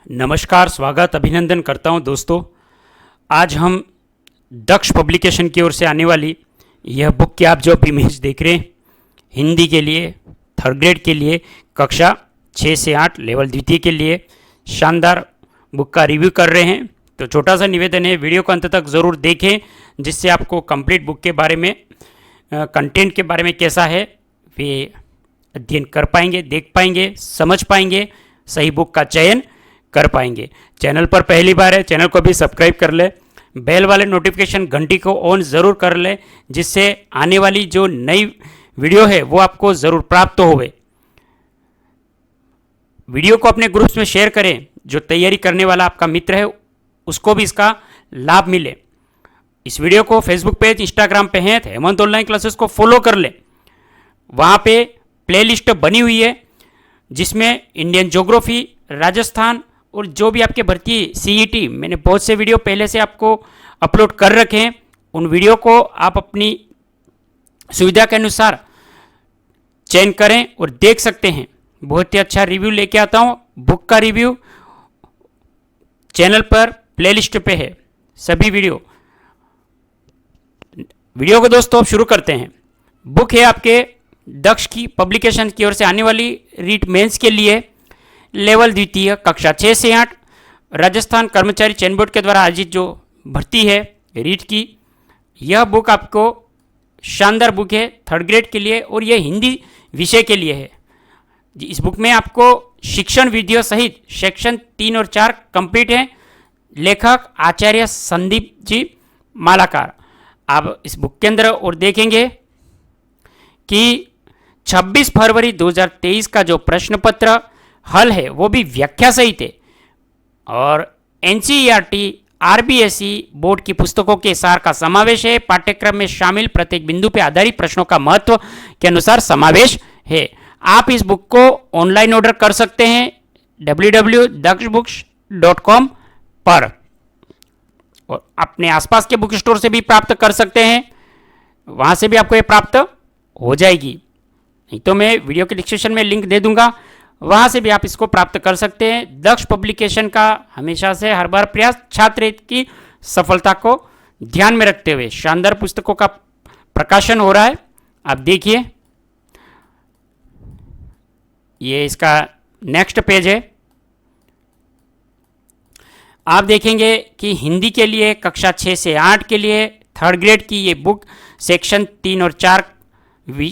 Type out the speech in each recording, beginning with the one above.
नमस्कार, स्वागत, अभिनंदन करता हूं दोस्तों। आज हम दक्ष पब्लिकेशन की ओर से आने वाली यह बुक की आप जो अभी इमेज देख रहे हैं, हिंदी के लिए थर्ड ग्रेड के लिए कक्षा 6 से 8 लेवल द्वितीय के लिए शानदार बुक का रिव्यू कर रहे हैं। तो छोटा सा निवेदन है, वीडियो को अंत तक ज़रूर देखें, जिससे आपको कंप्लीट बुक के बारे में कंटेंट के बारे में कैसा है वे अध्ययन कर पाएंगे, देख पाएंगे, समझ पाएंगे, सही बुक का चयन कर पाएंगे। चैनल पर पहली बार है, चैनल को भी सब्सक्राइब कर ले, बेल वाले नोटिफिकेशन घंटी को ऑन ज़रूर कर ले, जिससे आने वाली जो नई वीडियो है वो आपको ज़रूर प्राप्त होवे। वीडियो को अपने ग्रुप्स में शेयर करें, जो तैयारी करने वाला आपका मित्र है उसको भी इसका लाभ मिले। इस वीडियो को फेसबुक पेज, इंस्टाग्राम पे हैं तो हेमंत ऑनलाइन क्लासेस को फॉलो कर ले। वहाँ पे प्लेलिस्ट बनी हुई है जिसमें इंडियन ज्योग्राफी, राजस्थान और जो भी आपके भर्ती सीईटी, मैंने बहुत से वीडियो पहले से आपको अपलोड कर रखे हैं। उन वीडियो को आप अपनी सुविधा के अनुसार चयन करें और देख सकते हैं। बहुत ही अच्छा रिव्यू लेके आता हूँ। बुक का रिव्यू चैनल पर प्लेलिस्ट पे है सभी वीडियो को दोस्तों अब शुरू करते हैं। बुक है आपके दक्ष की पब्लिकेशन की ओर से आने वाली रीट मेंस के लिए लेवल द्वितीय कक्षा 6 से 8 राजस्थान कर्मचारी चयन बोर्ड के द्वारा आयोजित जो भर्ती है रीट की, यह बुक आपको शानदार बुक है थर्ड ग्रेड के लिए और यह हिंदी विषय के लिए है। इस बुक में आपको शिक्षण विधियों सहित सेक्शन 3 और 4 कंप्लीट है। लेखक आचार्य संदीप जी मालाकार। आप इस बुक के अंदर और देखेंगे कि 26 फरवरी 2023 का जो प्रश्न पत्र हल है वो भी व्याख्या सहित है और एनसीईआरटी आरबीएसई बोर्ड की पुस्तकों के सार का समावेश है। पाठ्यक्रम में शामिल प्रत्येक बिंदु पर आधारित प्रश्नों का महत्व के अनुसार समावेश है। आप इस बुक को ऑनलाइन ऑर्डर कर सकते हैं www.daksbooks.com पर और अपने आसपास के बुक स्टोर से भी प्राप्त कर सकते हैं, वहां से भी आपको ये प्राप्त हो जाएगी। नहीं तो मैं वीडियो के डिस्क्रिप्शन में लिंक दे दूंगा, वहां से भी आप इसको प्राप्त कर सकते हैं। दक्ष पब्लिकेशन का हमेशा से हर बार प्रयास छात्र की सफलता को ध्यान में रखते हुए शानदार पुस्तकों का प्रकाशन हो रहा है। आप देखिए, ये इसका नेक्स्ट पेज है। आप देखेंगे कि हिंदी के लिए कक्षा 6 से 8 के लिए थर्ड ग्रेड की ये बुक सेक्शन 3 और 4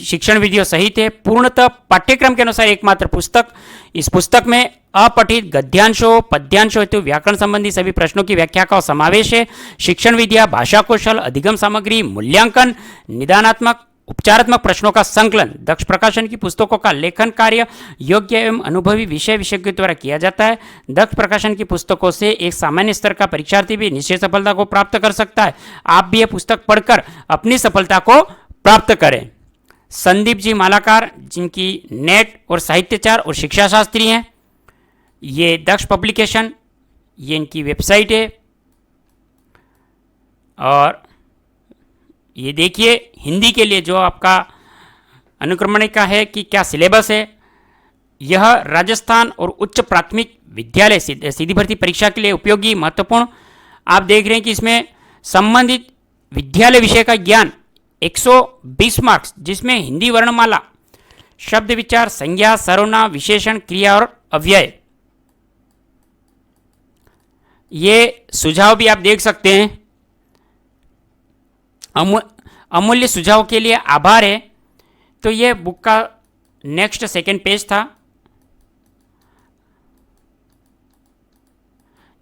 शिक्षण विधियों सहित है। पूर्णतः पाठ्यक्रम के अनुसार एकमात्र पुस्तक। इस पुस्तक में अपठित गद्यांशों, पद्यांशों हेतु व्याकरण संबंधी सभी प्रश्नों की व्याख्या का समावेश है। शिक्षण विधियां, भाषा कौशल, अधिगम सामग्री, मूल्यांकन, निदानात्मक, उपचारात्मक प्रश्नों का संकलन। दक्ष प्रकाशन की पुस्तकों का लेखन कार्य योग्य एवं अनुभवी विषय विशेषज्ञों द्वारा किया जाता है। दक्ष प्रकाशन की पुस्तकों से एक सामान्य स्तर का परीक्षार्थी भी निश्चित सफलता को प्राप्त कर सकता है। आप भी यह पुस्तक पढ़कर अपनी सफलता को प्राप्त करें। संदीप जी मालाकार, जिनकी नेट और साहित्याचार और शिक्षा शास्त्री हैं, ये दक्ष पब्लिकेशन, ये इनकी वेबसाइट है। और ये देखिए हिंदी के लिए जो आपका अनुक्रमणिका है कि क्या सिलेबस है। यह राजस्थान और उच्च प्राथमिक विद्यालय सीधी भर्ती परीक्षा के लिए उपयोगी, महत्वपूर्ण। आप देख रहे हैं कि इसमें संबंधित विद्यालय विषय का ज्ञान 120 मार्क्स, जिसमें हिंदी वर्णमाला, शब्द विचार, संज्ञा, सर्वनाम, विशेषण, क्रिया और अव्यय। ये सुझाव भी आप देख सकते हैं। अमूल्य सुझाव के लिए आभार है। तो ये बुक का नेक्स्ट सेकेंड पेज था।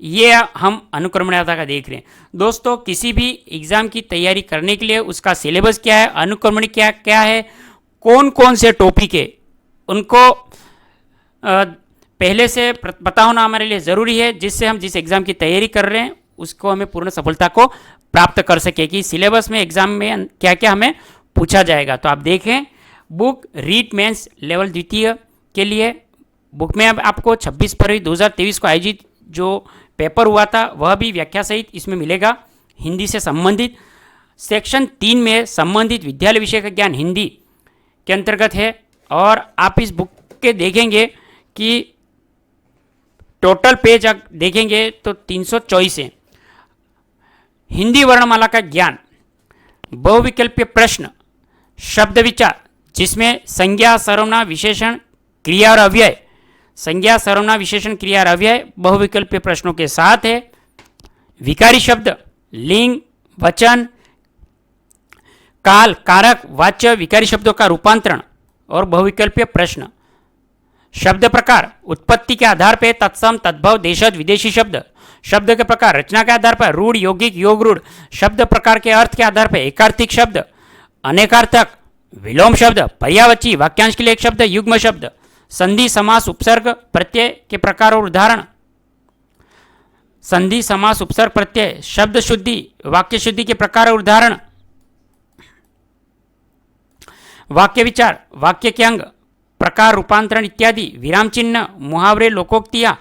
ये हम अनुक्रमणिका का देख रहे हैं दोस्तों। किसी भी एग्जाम की तैयारी करने के लिए उसका सिलेबस क्या है, अनुक्रमणिका क्या है, कौन कौन से टॉपिक है, उनको पहले से पता होना हमारे लिए ज़रूरी है, जिससे हम जिस एग्ज़ाम की तैयारी कर रहे हैं उसको हमें पूर्ण सफलता को प्राप्त कर सके कि सिलेबस में एग्जाम में क्या क्या हमें पूछा जाएगा। तो आप देखें बुक रीट मेंस लेवल द्वितीय के लिए बुक में अब आपको 26 फरवरी 2023 को आयोजित जो पेपर हुआ था वह भी व्याख्या सहित इसमें मिलेगा। हिंदी से संबंधित सेक्शन 3 में संबंधित विद्यालय विषय का ज्ञान हिंदी के अंतर्गत है। और आप इस बुक के देखेंगे कि टोटल पेज आप देखेंगे तो 324 है। हिंदी वर्णमाला का ज्ञान, बहुविकल्पीय प्रश्न, शब्द विचार, जिसमें संज्ञा, सर्वनाम, विशेषण, क्रिया और अव्यय, संज्ञा, सर्वनाम, विशेषण, क्रिया और अव्यय बहुविकल्पीय प्रश्नों के साथ है। विकारी शब्द, लिंग, वचन, काल, कारक, वाच्य, विकारी शब्दों का रूपांतरण और बहुविकल्पीय प्रश्न। शब्द प्रकार, उत्पत्ति के आधार पर तत्सम, तद्भव, देशज, विदेशी शब्द। शब्द के प्रकार, रचना के आधार पर रूढ़, यौगिक, योग रूढ़। शब्द प्रकार के अर्थ के आधार पर एकार्थिक शब्द, अनेकार्थक, विलोम शब्द, पर्यायवाची, वाक्यांश के लिए एक शब्द, युग्म शब्द। संधि, समास, उपसर्ग, प्रत्यय के प्रकार और उदाहरण। संधि, समास, उपसर्ग, प्रत्यय, शब्द शुद्धि, वाक्य शुद्धि के प्रकार और उदाहरण। वाक्य विचार, वाक्य के अंग, प्रकार, रूपांतरण इत्यादि। विराम चिन्ह, मुहावरे, लोकोक्तियां,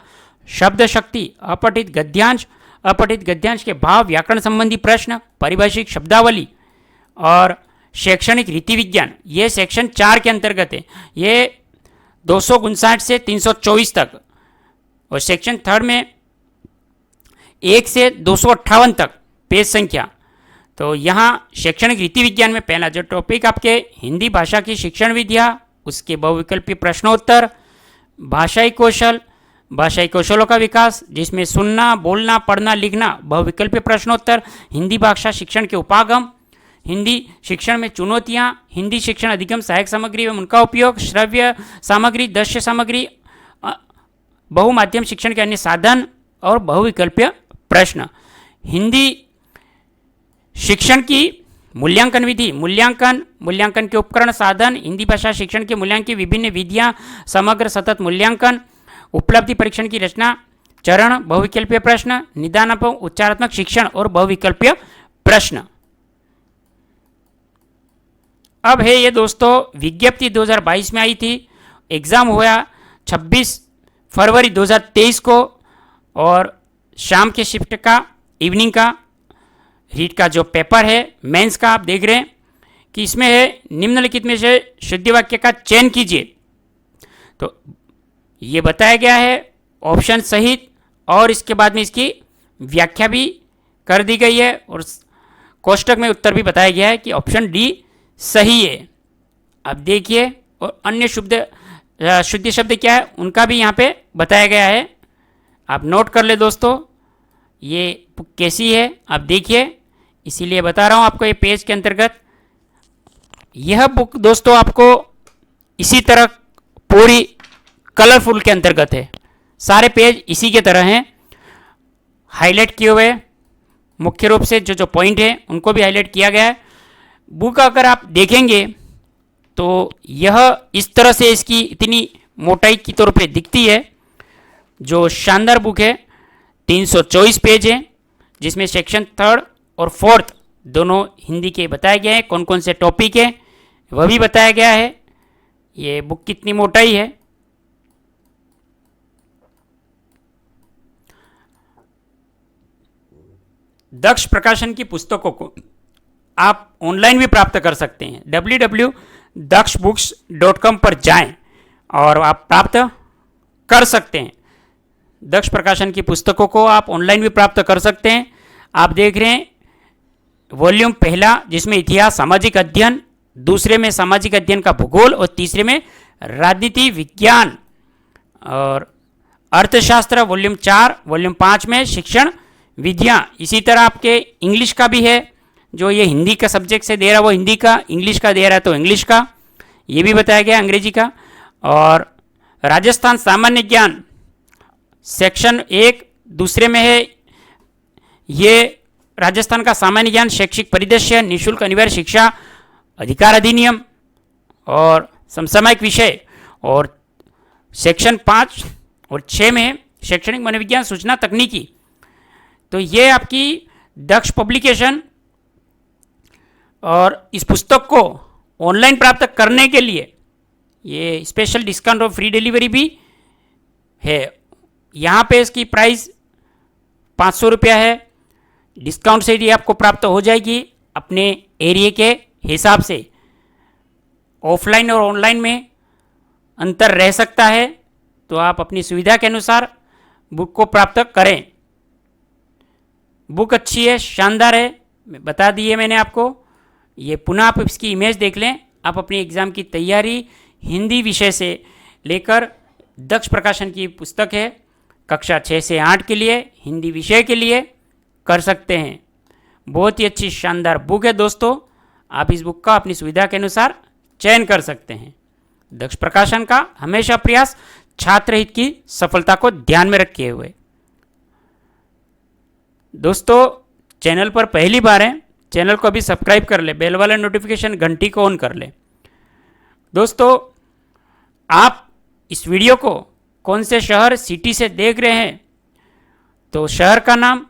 शब्द शक्ति, अपठित गद्यांश, अपठित गद्यांश के भाव, व्याकरण संबंधी प्रश्न, परिभाषिक शब्दावली और शैक्षणिक रीति विज्ञान। ये सेक्शन 4 के अंतर्गत है। ये 259 से 324 तक, और सेक्शन 3 में 1 से 258 तक पेज संख्या। तो यहाँ शैक्षणिक रीति विज्ञान में पहला जो टॉपिक आपके हिंदी भाषा की शिक्षण विधियाँ, उसके बहुविकल्पीय प्रश्नोत्तर, भाषाई कौशल, भाषाई कौशलों का विकास, जिसमें सुनना, बोलना, पढ़ना, लिखना, बहुविकल्पीय प्रश्नोत्तर, हिंदी भाषा शिक्षण के उपागम, हिंदी शिक्षण में चुनौतियाँ, हिंदी शिक्षण अधिगम सहायक सामग्री एवं उनका उपयोग, श्रव्य सामग्री, दृश्य सामग्री, बहुमाध्यम शिक्षण के अन्य साधन और बहुविकल्पीय प्रश्न। हिंदी शिक्षण की मूल्यांकन विधि, मूल्यांकन के उपकरण, साधन, हिंदी भाषा शिक्षण के मूल्यांकन की विभिन्न विधियां, समग्र सतत मूल्यांकन, उपलब्धि परीक्षण की रचना, चरण, बहुविकल्पीय प्रश्न, निदानात्मक उच्चारात्मक शिक्षण और बहुविकल्पीय प्रश्न। अब है ये दोस्तों विज्ञप्ति 2022 में आई थी, एग्जाम हुआ 26 फरवरी 2023 को, और शाम के शिफ्ट का, इवनिंग का रीट का जो पेपर है मेंस का, आप देख रहे हैं कि इसमें है निम्नलिखित में से शुद्ध वाक्य का चयन कीजिए। तो ये बताया गया है ऑप्शन सहित, और इसके बाद में इसकी व्याख्या भी कर दी गई है, और कोष्टक में उत्तर भी बताया गया है कि ऑप्शन डी सही है। अब देखिए, और अन्य शुद्ध शब्द क्या है उनका भी यहाँ पे बताया गया है, आप नोट कर ले दोस्तों। ये बुक कैसी है आप देखिए, इसीलिए बता रहा हूँ आपको ये पेज के अंतर्गत। यह बुक दोस्तों आपको इसी तरह पूरी कलरफुल के अंतर्गत है, सारे पेज इसी के तरह हैं, हाईलाइट किए हुए, मुख्य रूप से जो पॉइंट है उनको भी हाईलाइट किया गया है। बुक अगर आप देखेंगे तो यह इस तरह से इसकी इतनी मोटाई की तौर पे दिखती है। जो शानदार बुक है, 324 पेज है, जिसमें सेक्शन 3 और 4 दोनों हिंदी के बताए गए हैं, कौन कौन से टॉपिक है वह भी बताया गया है। ये बुक कितनी मोटाई है, दक्ष प्रकाशन की पुस्तकों को आप ऑनलाइन भी प्राप्त कर सकते हैं। www.daksbooks.com पर जाएं और आप प्राप्त कर सकते हैं। दक्ष प्रकाशन की पुस्तकों को आप ऑनलाइन भी प्राप्त कर सकते हैं। आप देख रहे हैं वॉल्यूम पहला, जिसमें इतिहास, सामाजिक अध्ययन, दूसरे में सामाजिक अध्ययन का भूगोल, और तीसरे में राजनीति विज्ञान और अर्थशास्त्र। वॉल्यूम 4, वॉल्यूम 5 में शिक्षण विधियाँ। इसी तरह आपके इंग्लिश का भी है, जो ये हिंदी का सब्जेक्ट से दे रहा है वो हिंदी का, इंग्लिश का दे रहा है तो इंग्लिश का, ये भी बताया गया अंग्रेजी का। और राजस्थान सामान्य ज्ञान सेक्शन 1 दूसरे में है, ये राजस्थान का सामान्य ज्ञान, शैक्षिक परिदृश्य, निःशुल्क अनिवार्य शिक्षा अधिकार अधिनियम और समसामयिक विषय। और सेक्शन 5 और 6 में शैक्षणिक मनोविज्ञान, सूचना तकनीकी। तो ये आपकी दक्ष पब्लिकेशन, और इस पुस्तक को ऑनलाइन प्राप्त करने के लिए ये स्पेशल डिस्काउंट और फ्री डिलीवरी भी है। यहाँ पे इसकी प्राइस 500 रुपया है, डिस्काउंट से ही आपको प्राप्त हो जाएगी अपने एरिया के हिसाब से। ऑफलाइन और ऑनलाइन में अंतर रह सकता है, तो आप अपनी सुविधा के अनुसार बुक को प्राप्त करें। बुक अच्छी है, शानदार है, बता दिए मैंने आपको। ये पुनः आप इसकी इमेज देख लें। आप अपनी एग्ज़ाम की तैयारी हिंदी विषय से लेकर दक्ष प्रकाशन की पुस्तक है, कक्षा 6 से 8 के लिए हिंदी विषय के लिए कर सकते हैं। बहुत ही अच्छी शानदार बुक है दोस्तों। आप इस बुक का अपनी सुविधा के अनुसार चयन कर सकते हैं। दक्ष प्रकाशन का हमेशा प्रयास छात्र हित की सफलता को ध्यान में रखे हुए। दोस्तों, चैनल पर पहली बार है, चैनल को अभी सब्सक्राइब कर ले, बेल वाला नोटिफिकेशन घंटी को ऑन कर ले। दोस्तों, आप इस वीडियो को कौन से शहर सिटी से देख रहे हैं, तो शहर का नाम,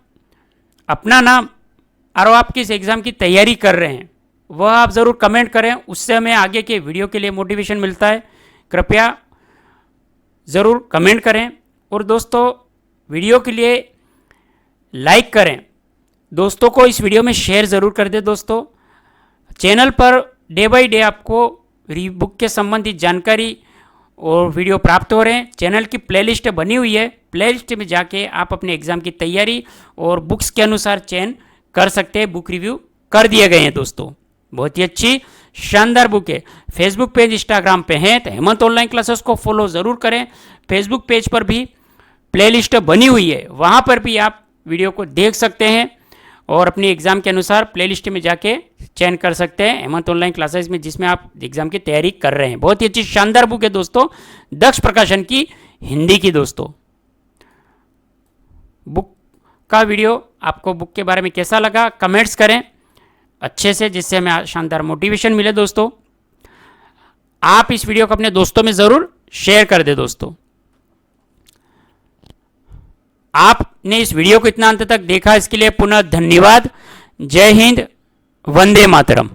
अपना नाम और आप किस एग्ज़ाम की तैयारी कर रहे हैं वह आप ज़रूर कमेंट करें। उससे हमें आगे के वीडियो के लिए मोटिवेशन मिलता है। कृपया ज़रूर कमेंट करें और दोस्तों वीडियो के लिए लाइक करें। दोस्तों को इस वीडियो में शेयर ज़रूर कर दें। दोस्तों, channel per day by day आपको बुक के संबंधित जानकारी और वीडियो प्राप्त हो रहे हैं। चैनल की प्लेलिस्ट बनी हुई है, प्लेलिस्ट में जाके आप अपने एग्ज़ाम की तैयारी और बुक्स के अनुसार चयन कर सकते हैं। बुक रिव्यू कर दिए गए हैं दोस्तों, बहुत ही अच्छी शानदार बुक है। फेसबुक पेज, इंस्टाग्राम पे हैं तो हेमंत ऑनलाइन क्लासेस को फॉलो ज़रूर करें। फेसबुक पेज पर भी प्लेलिस्ट बनी हुई है, वहाँ पर भी आप वीडियो को देख सकते हैं और अपनी एग्ज़ाम के अनुसार प्लेलिस्ट में जाके चयन कर सकते हैं हेमंत ऑनलाइन क्लासेस में, जिसमें आप एग्ज़ाम की तैयारी कर रहे हैं। बहुत ही अच्छी शानदार बुक है दोस्तों, दक्ष प्रकाशन की हिंदी की। दोस्तों, बुक का वीडियो आपको बुक के बारे में कैसा लगा कमेंट्स करें अच्छे से, जिससे हमें शानदार मोटिवेशन मिले। दोस्तों, आप इस वीडियो को अपने दोस्तों में ज़रूर शेयर कर दें। दोस्तों, आपने इस वीडियो को इतना अंत तक देखा, इसके लिए पुनः धन्यवाद। जय हिंद, वंदे मातरम।